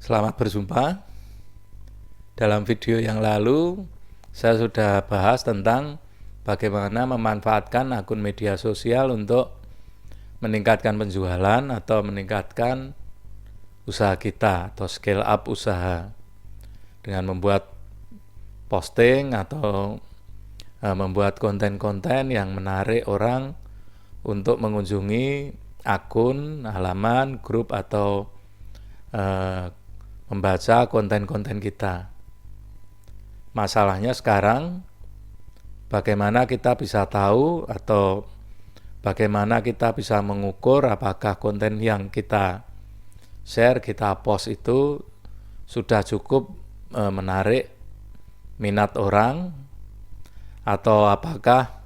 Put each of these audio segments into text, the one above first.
Selamat berjumpa. Dalam video yang lalu, saya sudah bahas tentang bagaimana memanfaatkan akun media sosial untuk meningkatkan penjualan atau meningkatkan usaha kita atau scale up usaha dengan membuat posting atau membuat konten-konten yang menarik orang untuk mengunjungi akun, halaman, grup atau membaca konten-konten kita. Masalahnya sekarang bagaimana kita bisa tahu atau bagaimana kita bisa mengukur apakah konten yang kita share, kita post itu sudah cukup menarik minat orang atau apakah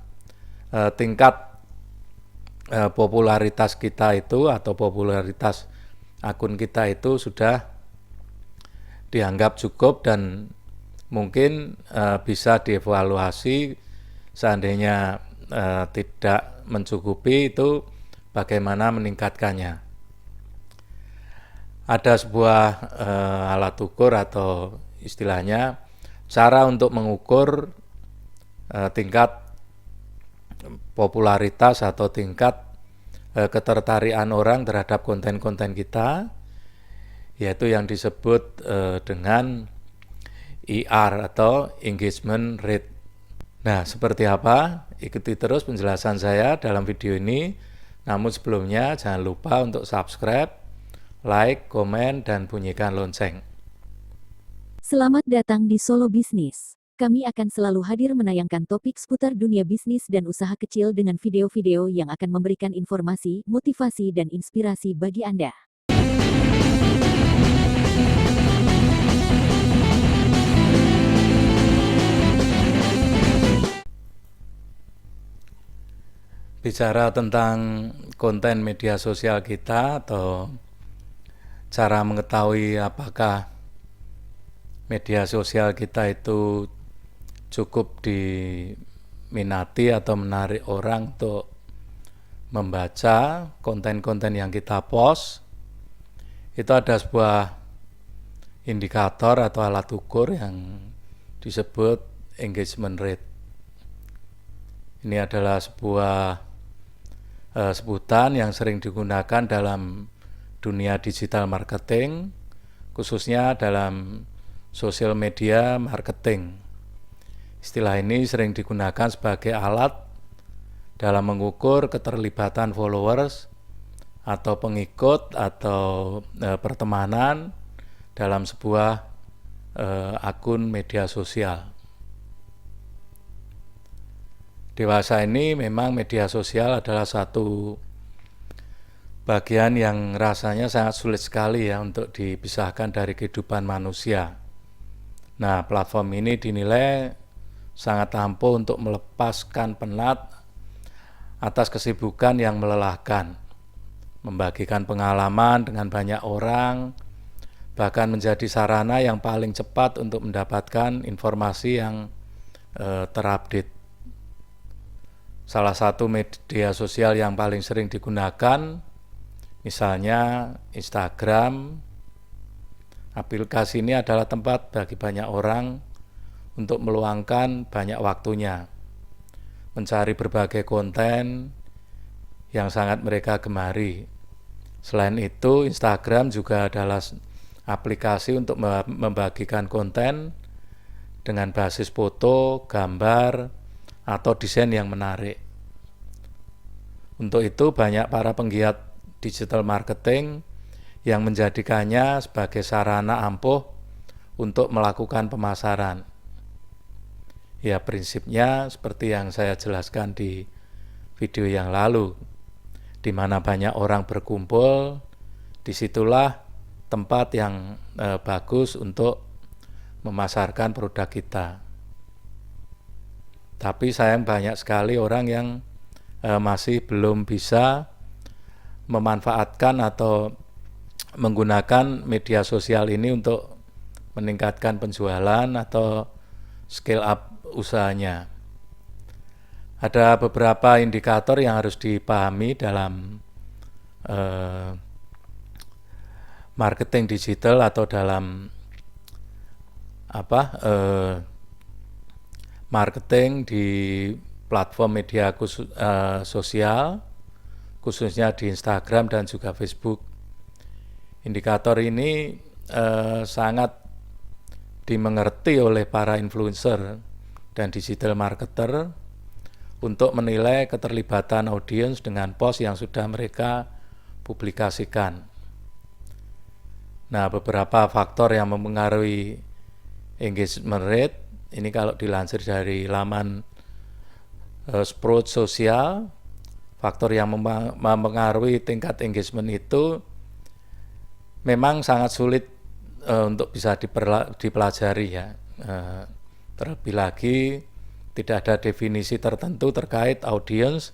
tingkat popularitas kita itu atau popularitas akun kita itu sudah dianggap cukup dan mungkin bisa dievaluasi seandainya tidak mencukupi itu bagaimana meningkatkannya. Ada sebuah alat ukur atau istilahnya cara untuk mengukur tingkat popularitas atau tingkat ketertarikan orang terhadap konten-konten kita, yaitu yang disebut dengan ER atau engagement rate. Nah, seperti apa? Ikuti terus penjelasan saya dalam video ini. Namun sebelumnya jangan lupa untuk subscribe, like, komen, dan bunyikan lonceng. Selamat datang di Solo Bisnis. Kami akan selalu hadir menayangkan topik seputar dunia bisnis dan usaha kecil dengan video-video yang akan memberikan informasi, motivasi, dan inspirasi bagi Anda. Bicara tentang konten media sosial kita atau cara mengetahui apakah media sosial kita itu cukup diminati atau menarik orang untuk membaca konten-konten yang kita post, itu ada sebuah indikator atau alat ukur yang disebut engagement rate. Ini adalah sebuah sebutan yang sering digunakan dalam dunia digital marketing, khususnya dalam social media marketing. Istilah ini sering digunakan sebagai alat dalam mengukur keterlibatan followers atau pengikut atau pertemanan dalam sebuah akun media sosial. Dewasa ini memang media sosial adalah satu bagian yang rasanya sangat sulit sekali ya untuk dipisahkan dari kehidupan manusia. Nah, platform ini dinilai sangat ampuh untuk melepaskan penat atas kesibukan yang melelahkan, membagikan pengalaman dengan banyak orang, bahkan menjadi sarana yang paling cepat untuk mendapatkan informasi yang terupdate. Salah satu media sosial yang paling sering digunakan, misalnya Instagram. Aplikasi ini adalah tempat bagi banyak orang untuk meluangkan banyak waktunya, mencari berbagai konten yang sangat mereka gemari. Selain itu, Instagram juga adalah aplikasi untuk membagikan konten dengan basis foto, gambar, atau desain yang menarik. Untuk itu banyak para penggiat digital marketing yang menjadikannya sebagai sarana ampuh untuk melakukan pemasaran. Ya, prinsipnya seperti yang saya jelaskan di video yang lalu, di mana banyak orang berkumpul, disitulah tempat yang bagus untuk memasarkan produk kita. Tapi sayang banyak sekali orang yang masih belum bisa memanfaatkan atau menggunakan media sosial ini untuk meningkatkan penjualan atau scale up usahanya. Ada beberapa indikator yang harus dipahami dalam marketing digital atau dalam marketing di platform media sosial, khususnya di Instagram dan juga Facebook. Indikator ini sangat dimengerti oleh para influencer dan digital marketer untuk menilai keterlibatan audiens dengan post yang sudah mereka publikasikan. Nah, beberapa faktor yang mempengaruhi engagement rate, ini kalau dilansir dari laman Sprout Social, faktor yang mempengaruhi tingkat engagement itu memang sangat sulit untuk bisa dipelajari ya. Terlebih lagi tidak ada definisi tertentu terkait audiens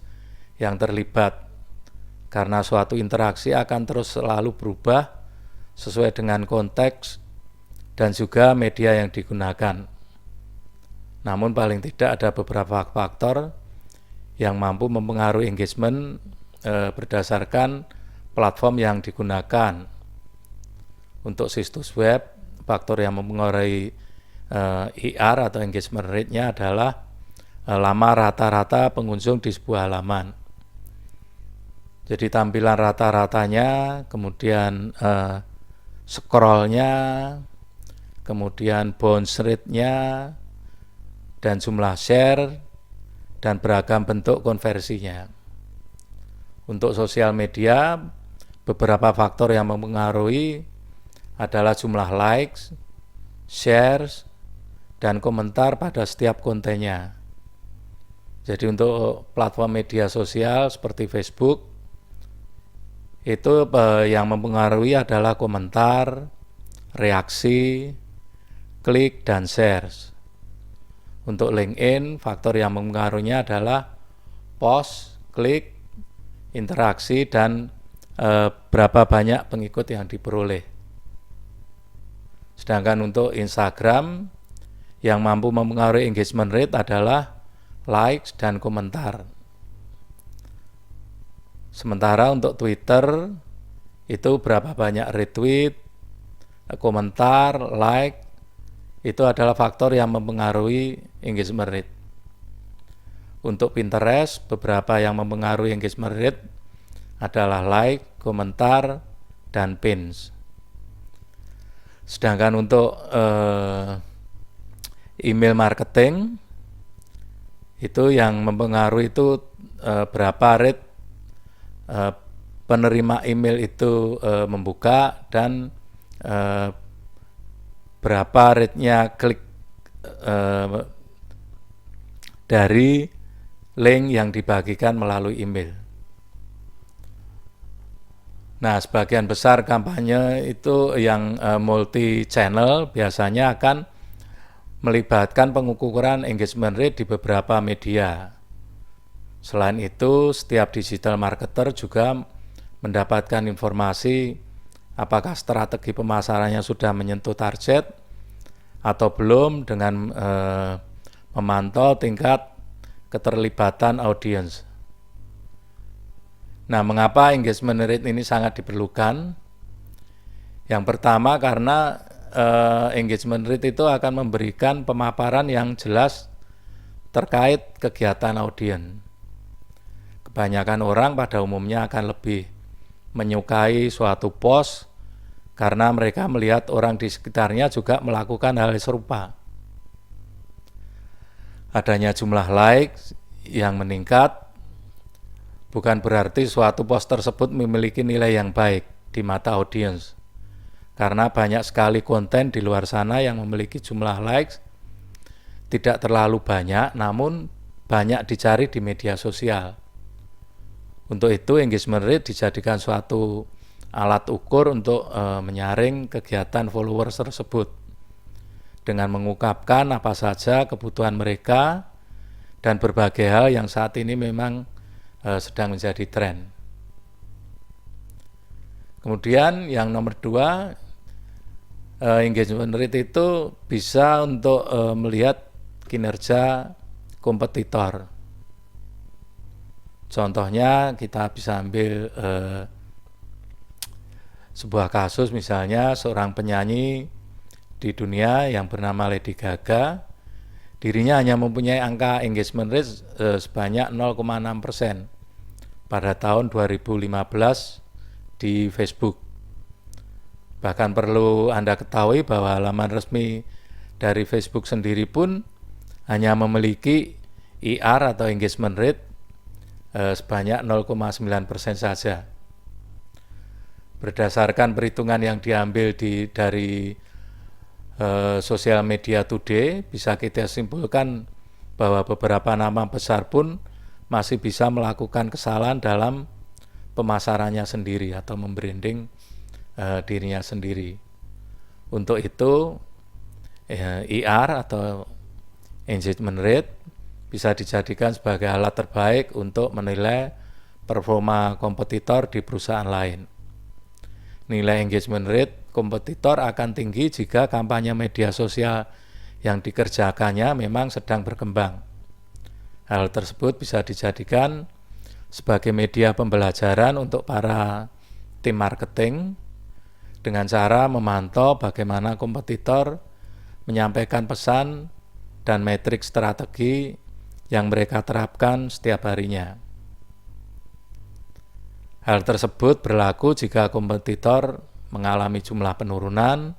yang terlibat, karena suatu interaksi akan terus selalu berubah sesuai dengan konteks dan juga media yang digunakan. Namun paling tidak ada beberapa faktor yang mampu mempengaruhi engagement berdasarkan platform yang digunakan. Untuk situs web, faktor yang mempengaruhi IR atau engagement rate-nya adalah lama rata-rata pengunjung di sebuah halaman. Jadi tampilan rata-ratanya, kemudian scroll-nya, kemudian bounce rate-nya, dan jumlah share, dan beragam bentuk konversinya. Untuk sosial media, beberapa faktor yang mempengaruhi adalah jumlah likes, shares, dan komentar pada setiap kontennya. Jadi untuk platform media sosial seperti Facebook, itu yang mempengaruhi adalah komentar, reaksi, klik, dan shares. Untuk LinkedIn, faktor yang mempengaruhinya adalah post, klik, interaksi, dan berapa banyak pengikut yang diperoleh. Sedangkan untuk Instagram, yang mampu mempengaruhi engagement rate adalah likes dan komentar. Sementara untuk Twitter, itu berapa banyak retweet, komentar, like, itu adalah faktor yang mempengaruhi engagement rate. Untuk Pinterest, beberapa yang mempengaruhi engagement rate adalah like, komentar, dan pins. Sedangkan untuk email marketing, itu yang mempengaruhi itu berapa rate penerima email itu membuka dan berapa rate-nya klik dari link yang dibagikan melalui email. Nah, sebagian besar kampanye itu yang multi channel biasanya akan melibatkan pengukuran engagement rate di beberapa media. Selain itu, setiap digital marketer juga mendapatkan informasi apakah strategi pemasarannya sudah menyentuh target atau belum dengan memantau tingkat keterlibatan audiens. Nah, mengapa engagement rate ini sangat diperlukan? Yang pertama karena engagement rate itu akan memberikan pemaparan yang jelas terkait kegiatan audiens. Kebanyakan orang pada umumnya akan lebih menyukai suatu post karena mereka melihat orang di sekitarnya juga melakukan hal serupa. Adanya jumlah like yang meningkat bukan berarti suatu post tersebut memiliki nilai yang baik di mata audiens. Karena banyak sekali konten di luar sana yang memiliki jumlah likes tidak terlalu banyak, namun banyak dicari di media sosial. Untuk itu engagement rate dijadikan suatu alat ukur untuk menyaring kegiatan followers tersebut dengan mengungkapkan apa saja kebutuhan mereka dan berbagai hal yang saat ini memang sedang menjadi tren. Kemudian yang nomor 2, engagement rate itu bisa untuk melihat kinerja kompetitor. Contohnya kita bisa ambil sebuah kasus misalnya seorang penyanyi di dunia yang bernama Lady Gaga, dirinya hanya mempunyai angka engagement rate sebanyak 0,6% pada tahun 2015 di Facebook. Bahkan perlu Anda ketahui bahwa laman resmi dari Facebook sendiri pun hanya memiliki IR atau engagement rate sebanyak 0,9% saja. Berdasarkan perhitungan yang diambil dari sosial media today, bisa kita simpulkan bahwa beberapa nama besar pun masih bisa melakukan kesalahan dalam pemasarannya sendiri atau membranding dirinya sendiri. Untuk itu IR atau engagement rate bisa dijadikan sebagai alat terbaik untuk menilai performa kompetitor di perusahaan lain. Nilai engagement rate kompetitor akan tinggi jika kampanye media sosial yang dikerjakannya memang sedang berkembang. Hal tersebut bisa dijadikan sebagai media pembelajaran untuk para tim marketing dengan cara memantau bagaimana kompetitor menyampaikan pesan dan metrik strategi yang mereka terapkan setiap harinya. Hal tersebut berlaku jika kompetitor mengalami jumlah penurunan.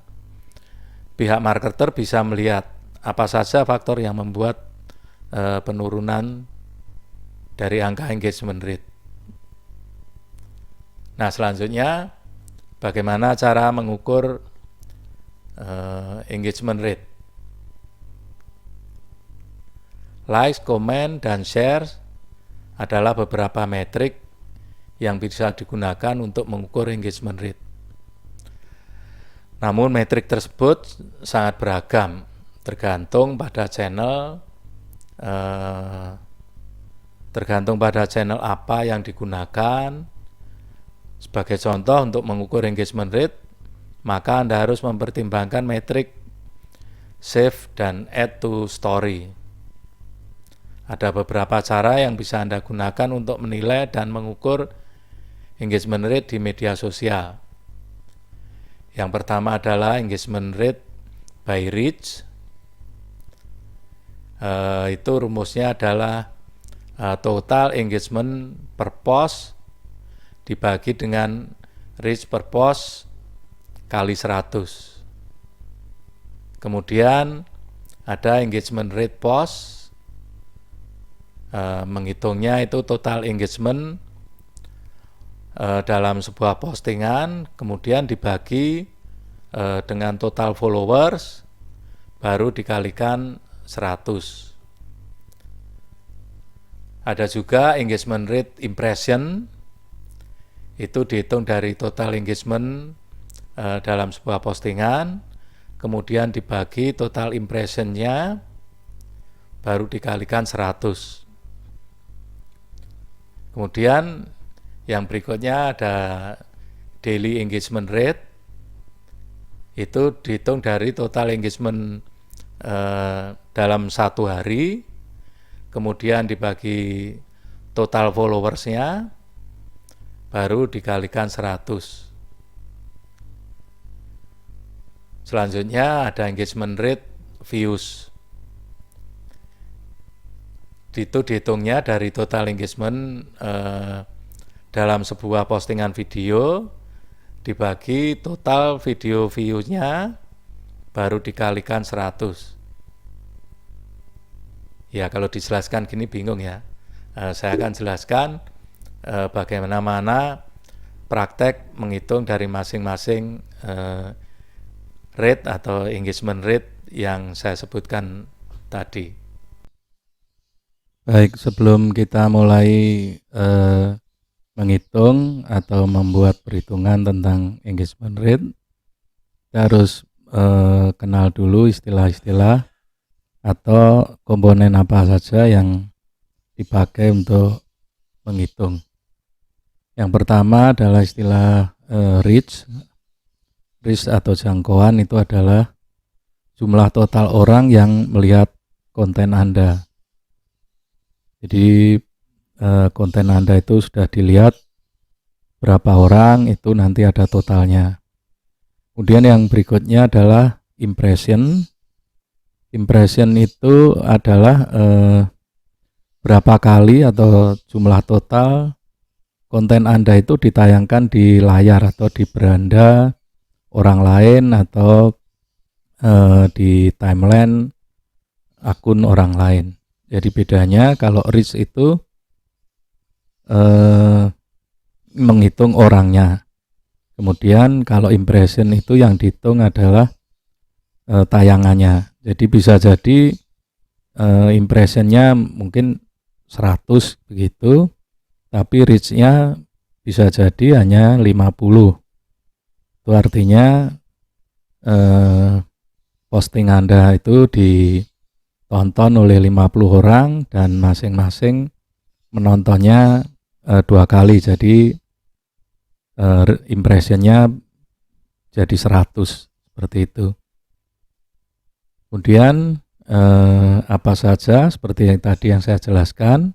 Pihak marketer bisa melihat apa saja faktor yang membuat penurunan dari angka engagement rate. Nah, selanjutnya bagaimana cara mengukur engagement rate? Likes, comment, dan share adalah beberapa metrik yang bisa digunakan untuk mengukur engagement rate. Namun metrik tersebut sangat beragam, tergantung pada channel apa yang digunakan. Sebagai contoh, untuk mengukur engagement rate, maka Anda harus mempertimbangkan metrik save dan add to story. Ada beberapa cara yang bisa Anda gunakan untuk menilai dan mengukur engagement rate di media sosial. Yang pertama adalah engagement rate by reach. Itu rumusnya adalah total engagement per post dibagi dengan reach per post kali 100. Kemudian ada engagement rate post, menghitungnya itu total engagement dalam sebuah postingan, kemudian dibagi dengan total followers, baru dikalikan 100. Ada juga engagement rate impression, itu dihitung dari total engagement dalam sebuah postingan, kemudian dibagi total impressionnya, baru dikalikan 100. Kemudian yang berikutnya ada daily engagement rate, itu dihitung dari total engagement dalam satu hari, kemudian dibagi total followersnya, baru dikalikan 100. Selanjutnya ada engagement rate views. Itu dihitungnya dari total engagement dalam sebuah postingan video, dibagi total video view-nya, baru dikalikan 100. Ya, kalau dijelaskan gini bingung ya. Saya akan jelaskan bagaimana praktek menghitung dari masing-masing rate atau engagement rate yang saya sebutkan tadi. Baik, sebelum kita mulai menghitung atau membuat perhitungan tentang engagement rate, kita harus kenal dulu istilah-istilah atau komponen apa saja yang dipakai untuk menghitung. Yang pertama adalah istilah reach. Reach atau jangkauan itu adalah jumlah total orang yang melihat konten Anda. Jadi konten Anda itu sudah dilihat berapa orang, itu nanti ada totalnya. Kemudian yang berikutnya adalah impression. Impression itu adalah berapa kali atau jumlah total konten Anda itu ditayangkan di layar atau di beranda orang lain atau di timeline akun orang lain. Jadi bedanya kalau reach itu menghitung orangnya. Kemudian kalau impression itu yang dihitung adalah tayangannya. Jadi bisa jadi impressionnya mungkin 100 begitu, tapi reach-nya bisa jadi hanya 50. Itu artinya posting Anda itu ditonton oleh 50 orang dan masing-masing menontonnya 2 kali, jadi impressionnya jadi 100 seperti itu. Kemudian apa saja seperti yang tadi yang saya jelaskan.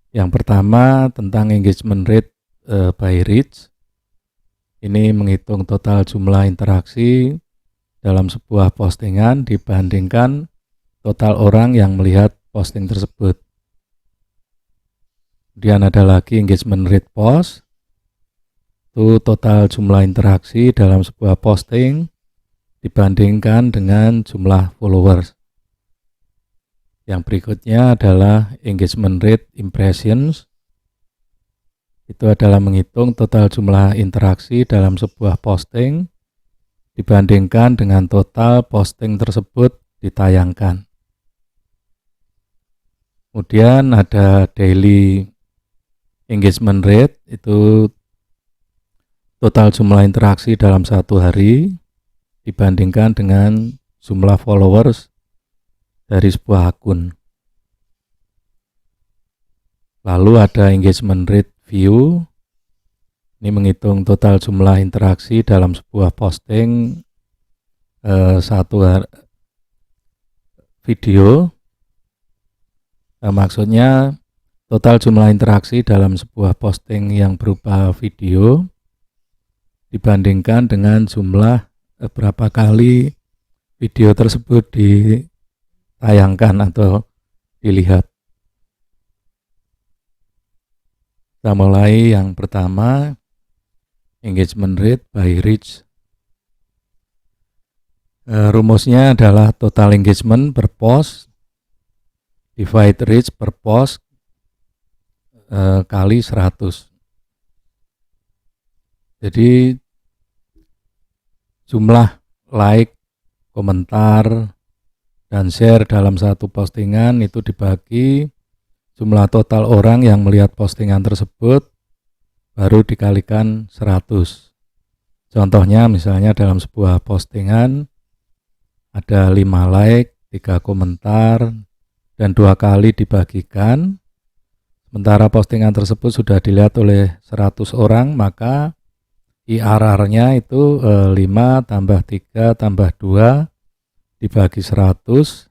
Yang pertama tentang engagement rate by reach. Ini menghitung total jumlah interaksi dalam sebuah postingan dibandingkan total orang yang melihat posting tersebut. Kemudian ada lagi engagement rate post. Itu total jumlah interaksi dalam sebuah posting dibandingkan dengan jumlah followers. Yang berikutnya adalah engagement rate impressions. Itu adalah menghitung total jumlah interaksi dalam sebuah posting dibandingkan dengan total posting tersebut ditayangkan. Kemudian ada daily engagement rate, itu total jumlah interaksi dalam satu hari dibandingkan dengan jumlah followers dari sebuah akun. Lalu ada engagement rate view. Ini menghitung total jumlah interaksi dalam sebuah posting video. Maksudnya total jumlah interaksi dalam sebuah posting yang berupa video dibandingkan dengan jumlah berapa kali video tersebut ditayangkan atau dilihat. Kita mulai yang pertama, engagement rate by reach. Rumusnya adalah total engagement per post divide reach per post kali 100. Jadi jumlah like, komentar, dan share dalam satu postingan itu dibagi jumlah total orang yang melihat postingan tersebut baru dikalikan 100. Contohnya misalnya dalam sebuah postingan ada 5 like, 3 komentar, dan 2 kali dibagikan. Sementara postingan tersebut sudah dilihat oleh 100 orang, maka IRR-nya itu 5 tambah 3 tambah 2 dibagi 100,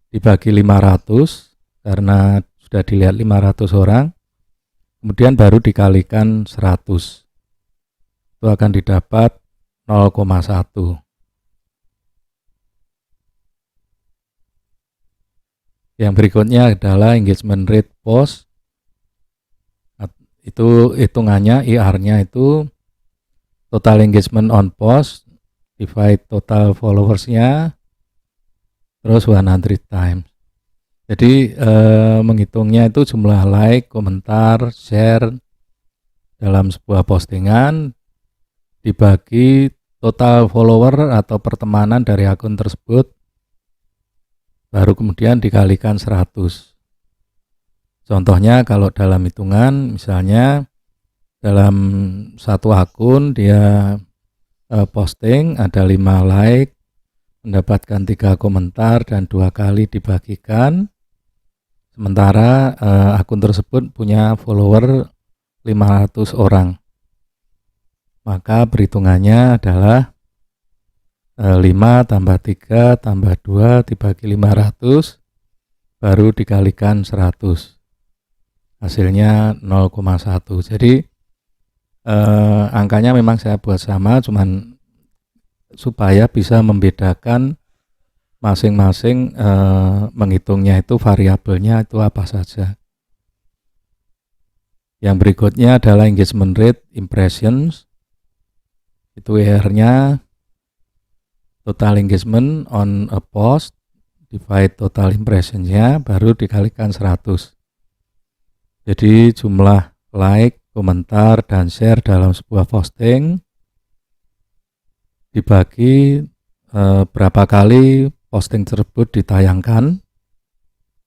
dibagi 500, karena sudah dilihat 500 orang, kemudian baru dikalikan 100. Itu akan didapat 0,1. Yang berikutnya adalah engagement rate post. Itu hitungannya IR-nya itu total engagement on post divide total followersnya terus 100 times. Jadi menghitungnya itu jumlah like, komentar, share dalam sebuah postingan dibagi total follower atau pertemanan dari akun tersebut, baru kemudian dikalikan 100. Contohnya kalau dalam hitungan, misalnya dalam satu akun dia posting ada 5 like, mendapatkan 3 komentar dan 2 kali dibagikan. Sementara akun tersebut punya follower 500 orang. Maka perhitungannya adalah 5 tambah 3 tambah 2 dibagi 500 baru dikalikan 100. hasilnya 0,1. Jadi angkanya memang saya buat sama, cuman supaya bisa membedakan masing-masing menghitungnya itu variabelnya itu apa saja. Yang berikutnya adalah engagement rate impressions. Itu ER-nya total engagement on a post divide total impression-nya baru dikalikan 100. Jadi jumlah like, komentar, dan share dalam sebuah posting dibagi berapa kali posting tersebut ditayangkan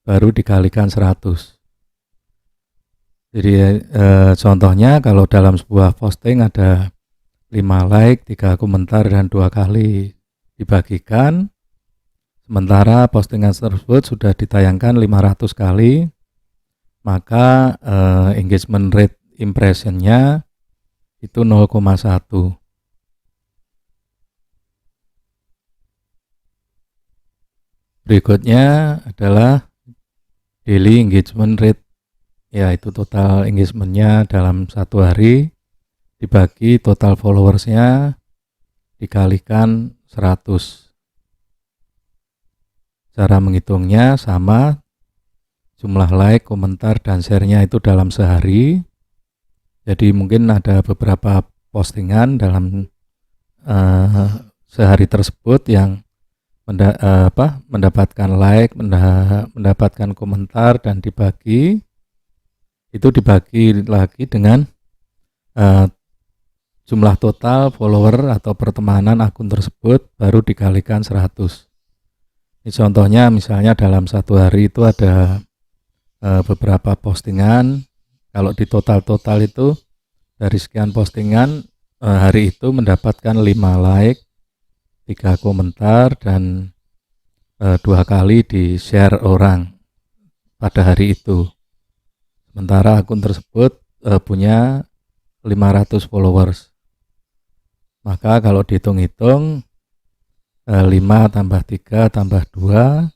baru dikalikan 100. Jadi contohnya kalau dalam sebuah posting ada 5 like, 3 komentar, dan 2 kali dibagikan, sementara postingan tersebut sudah ditayangkan 500 kali, maka engagement rate impression-nya itu 0,1. Berikutnya adalah daily engagement rate, yaitu total engagement-nya dalam satu hari dibagi total followers-nya dikalikan 100. Cara menghitungnya sama, jumlah like, komentar, dan share-nya itu dalam sehari. Jadi mungkin ada beberapa postingan dalam sehari tersebut yang mendapatkan like, mendapatkan komentar, dan dibagi, itu dibagi lagi dengan jumlah total follower atau pertemanan akun tersebut baru dikalikan 100. Ini contohnya misalnya dalam satu hari itu ada beberapa postingan. Kalau di total itu dari sekian postingan hari itu mendapatkan 5 like, 3 komentar, dan 2 kali di share orang pada hari itu. Sementara akun tersebut punya 500 followers. Maka kalau dihitung-hitung 5 tambah 3 tambah 2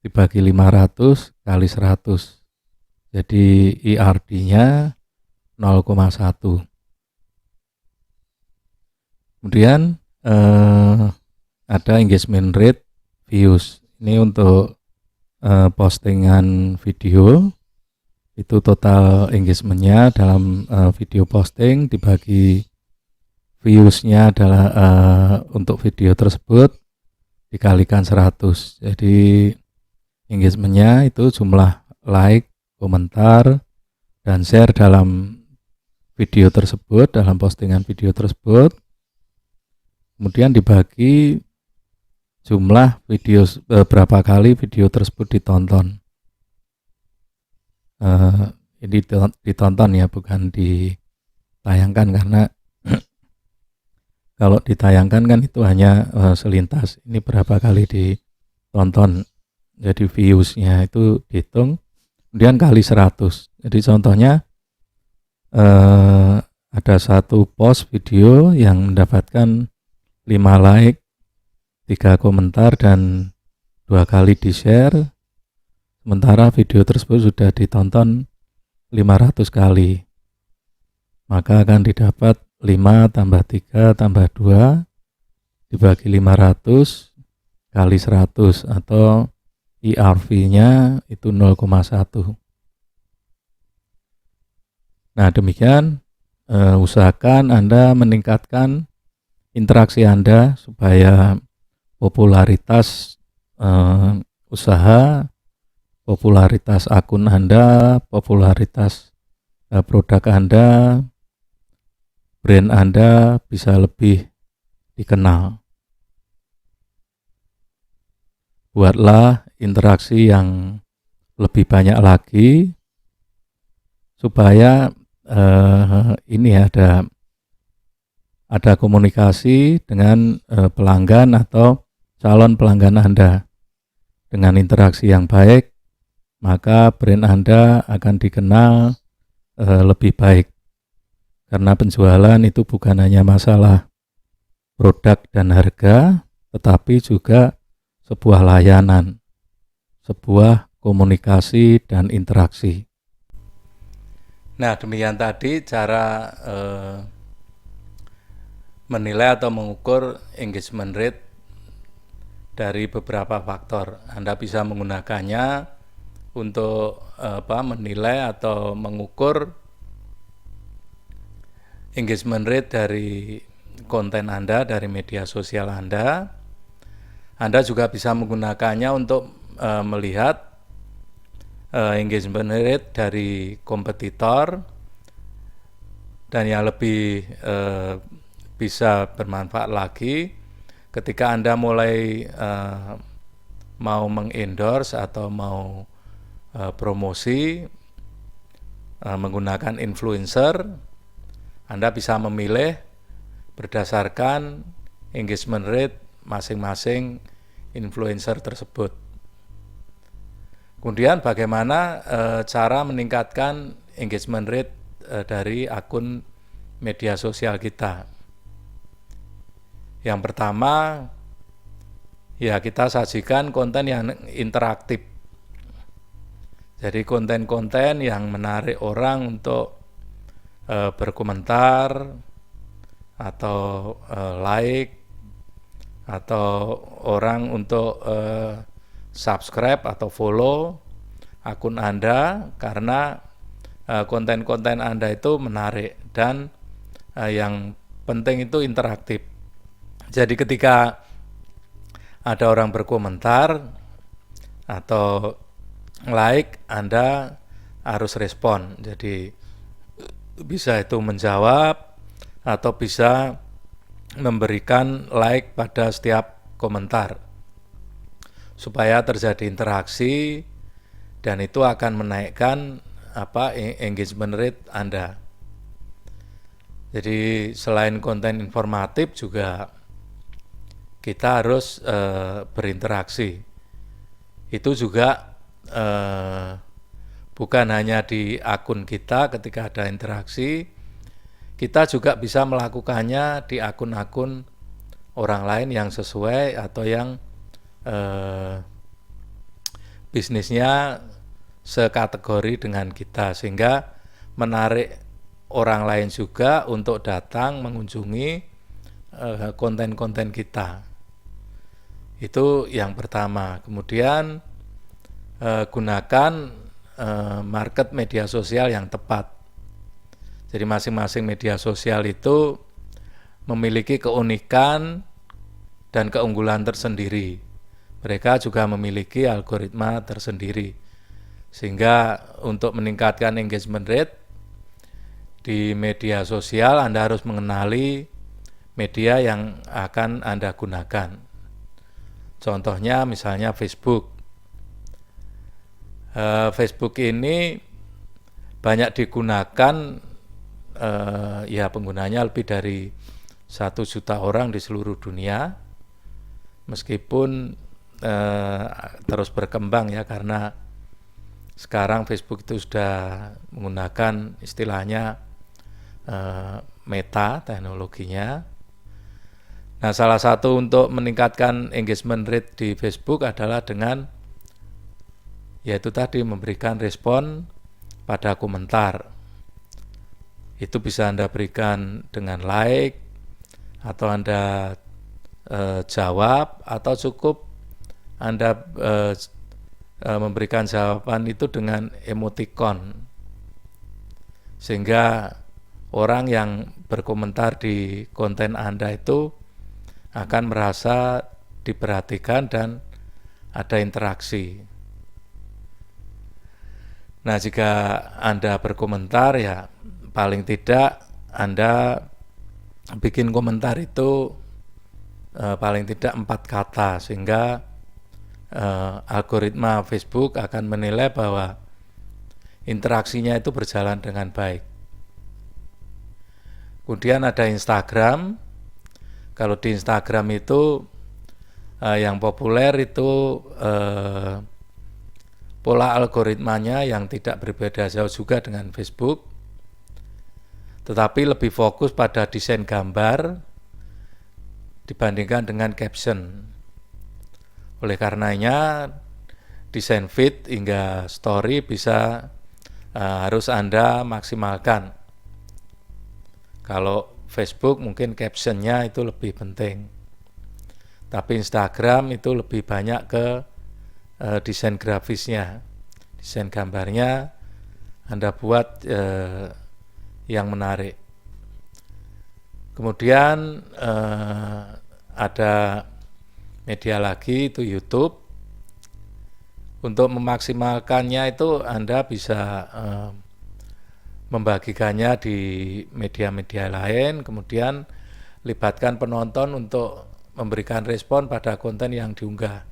dibagi 500 kali 100. Jadi ERD-nya 0,1. Kemudian ada engagement rate views. Ini untuk postingan video, itu total engagement-nya dalam video posting dibagi views-nya adalah untuk video tersebut dikalikan 100. Jadi engagement-nya itu jumlah like, komentar, dan share dalam video tersebut, dalam postingan video tersebut, kemudian dibagi jumlah video berapa kali video tersebut ditonton. Ini ditonton ya, bukan ditayangkan, karena kalau ditayangkan kan itu hanya selintas. Ini berapa kali ditonton. Jadi views-nya itu dihitung kemudian kali 100. Jadi contohnya ada satu post video yang mendapatkan 5 like, 3 komentar, dan 2 kali di share, sementara video tersebut sudah ditonton 500 kali. Maka akan didapat 5 tambah 3 tambah 2 dibagi 500 kali 100, atau ERV-nya itu 0,1. Nah, demikian usahakan Anda meningkatkan interaksi Anda supaya popularitas usaha, popularitas akun Anda, popularitas produk Anda, brand Anda bisa lebih dikenal. Buatlah interaksi yang lebih banyak lagi supaya ini ada komunikasi dengan pelanggan atau calon pelanggan Anda. Dengan interaksi yang baik, maka brand Anda akan dikenal lebih baik. Karena penjualan itu bukan hanya masalah produk dan harga, tetapi juga sebuah layanan, sebuah komunikasi dan interaksi. Nah, demikian tadi cara menilai atau mengukur engagement rate dari beberapa faktor. Anda bisa menggunakannya untuk menilai atau mengukur engagement rate dari konten Anda, dari media sosial Anda. Anda juga bisa menggunakannya untuk melihat engagement rate dari kompetitor, dan yang lebih bisa bermanfaat lagi ketika Anda mulai mau mengendorse atau mau promosi menggunakan influencer. Anda bisa memilih berdasarkan engagement rate masing-masing influencer tersebut. Kemudian bagaimana cara meningkatkan engagement rate dari akun media sosial kita? Yang pertama, ya kita sajikan konten yang interaktif. Jadi konten-konten yang menarik orang untuk berkomentar atau like, atau orang untuk subscribe atau follow akun Anda, karena konten-konten Anda itu menarik dan yang penting itu interaktif. Jadi ketika ada orang berkomentar atau like, Anda harus respon. Jadi bisa itu menjawab atau bisa memberikan like pada setiap komentar supaya terjadi interaksi, dan itu akan menaikkan engagement rate Anda. Jadi selain konten informatif juga kita harus berinteraksi. Itu juga bukan hanya di akun kita ketika ada interaksi, kita juga bisa melakukannya di akun-akun orang lain yang sesuai atau yang bisnisnya sekategori dengan kita, sehingga menarik orang lain juga untuk datang mengunjungi konten-konten kita. Itu yang pertama. Kemudian gunakan market media sosial yang tepat. Jadi masing-masing media sosial itu memiliki keunikan dan keunggulan tersendiri. Mereka juga memiliki algoritma tersendiri. Sehingga untuk meningkatkan engagement rate di media sosial, Anda harus mengenali media yang akan Anda gunakan. Contohnya misalnya Facebook. Facebook ini banyak digunakan, ya penggunanya lebih dari 1 juta orang di seluruh dunia, meskipun terus berkembang ya, karena sekarang Facebook itu sudah menggunakan istilahnya meta teknologinya. Nah, salah satu untuk meningkatkan engagement rate di Facebook adalah dengan yaitu tadi memberikan respon pada komentar. Itu bisa Anda berikan dengan like, atau Anda jawab, atau cukup Anda memberikan jawaban itu dengan emoticon, sehingga orang yang berkomentar di konten Anda itu akan merasa diperhatikan dan ada interaksi. Nah, jika Anda berkomentar, ya paling tidak Anda bikin komentar itu paling tidak 4 kata, sehingga algoritma Facebook akan menilai bahwa interaksinya itu berjalan dengan baik. Kemudian ada Instagram. Kalau di Instagram itu yang populer itu pola algoritmanya yang tidak berbeda jauh juga dengan Facebook, tetapi lebih fokus pada desain gambar dibandingkan dengan caption. Oleh karenanya desain feed hingga story bisa harus Anda maksimalkan. Kalau Facebook mungkin captionnya itu lebih penting, tapi Instagram itu lebih banyak ke desain grafisnya, desain gambarnya Anda buat yang menarik. Kemudian ada media lagi itu YouTube. Untuk memaksimalkannya itu Anda bisa membagikannya di media-media lain, kemudian libatkan penonton untuk memberikan respon pada konten yang diunggah.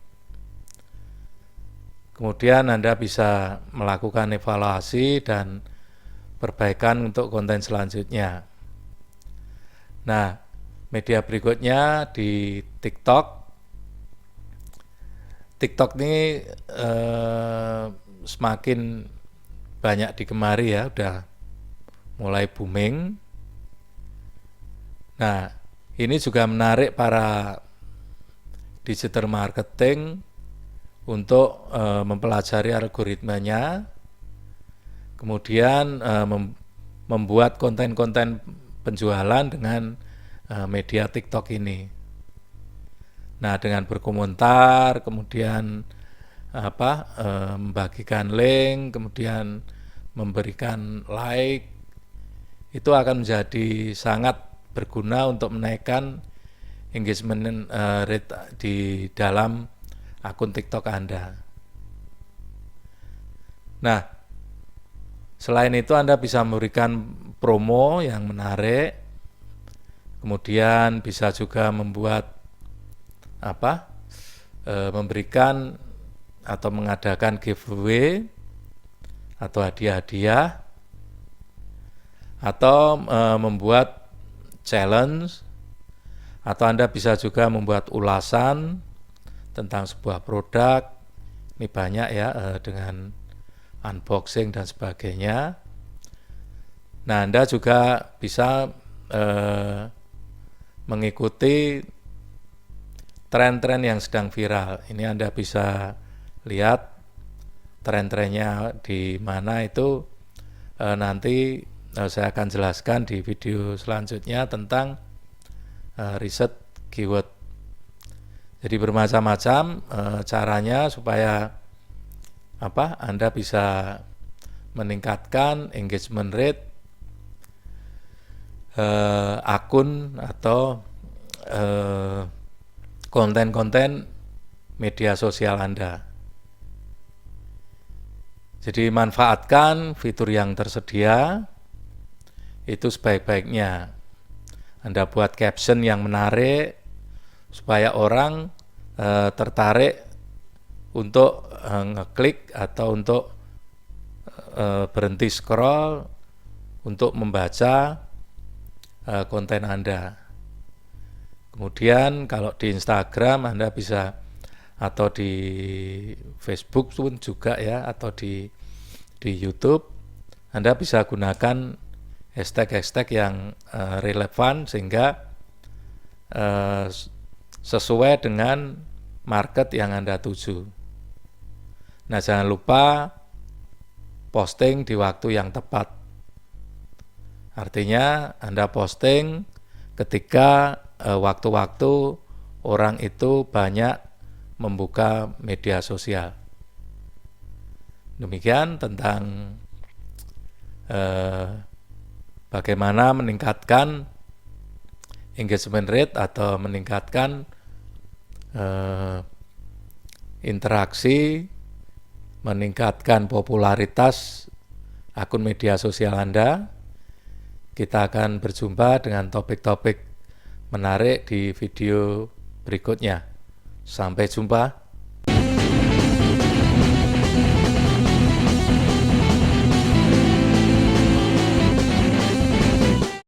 Kemudian Anda bisa melakukan evaluasi dan perbaikan untuk konten selanjutnya. Nah, media berikutnya di TikTok. TikTok ini semakin banyak digemari ya, udah mulai booming. Nah, ini juga menarik para digital marketing untuk mempelajari algoritmanya, kemudian membuat konten-konten penjualan dengan media TikTok ini. Nah, dengan berkomentar, kemudian membagikan link, kemudian memberikan like, itu akan menjadi sangat berguna untuk menaikkan engagement rate di dalam akun TikTok Anda. Nah, selain itu Anda bisa memberikan promo yang menarik, kemudian bisa juga membuat memberikan atau mengadakan giveaway atau hadiah-hadiah, atau membuat challenge, atau Anda bisa juga membuat ulasan tentang sebuah produk. Ini banyak ya, dengan unboxing dan sebagainya. Nah, Anda juga bisa mengikuti tren-tren yang sedang viral. Ini Anda bisa lihat tren-trennya di mana itu, nanti saya akan jelaskan di video selanjutnya tentang riset keyword. Jadi bermacam-macam caranya supaya Anda bisa meningkatkan engagement rate akun atau konten-konten media sosial Anda. Jadi manfaatkan fitur yang tersedia itu sebaik-baiknya. Anda buat caption yang menarik supaya orang tertarik untuk ngeklik atau untuk berhenti scroll untuk membaca konten Anda. Kemudian kalau di Instagram Anda bisa, atau di Facebook pun juga ya, atau di YouTube Anda bisa gunakan hashtag-hashtag yang relevan sehingga sesuai dengan market yang Anda tuju. Nah, jangan lupa posting di waktu yang tepat. Artinya Anda posting ketika waktu-waktu orang itu banyak membuka media sosial. Demikian tentang bagaimana meningkatkan engagement rate atau meningkatkan interaksi, meningkatkan popularitas akun media sosial Anda. Kita akan berjumpa dengan topik-topik menarik di video berikutnya. Sampai jumpa.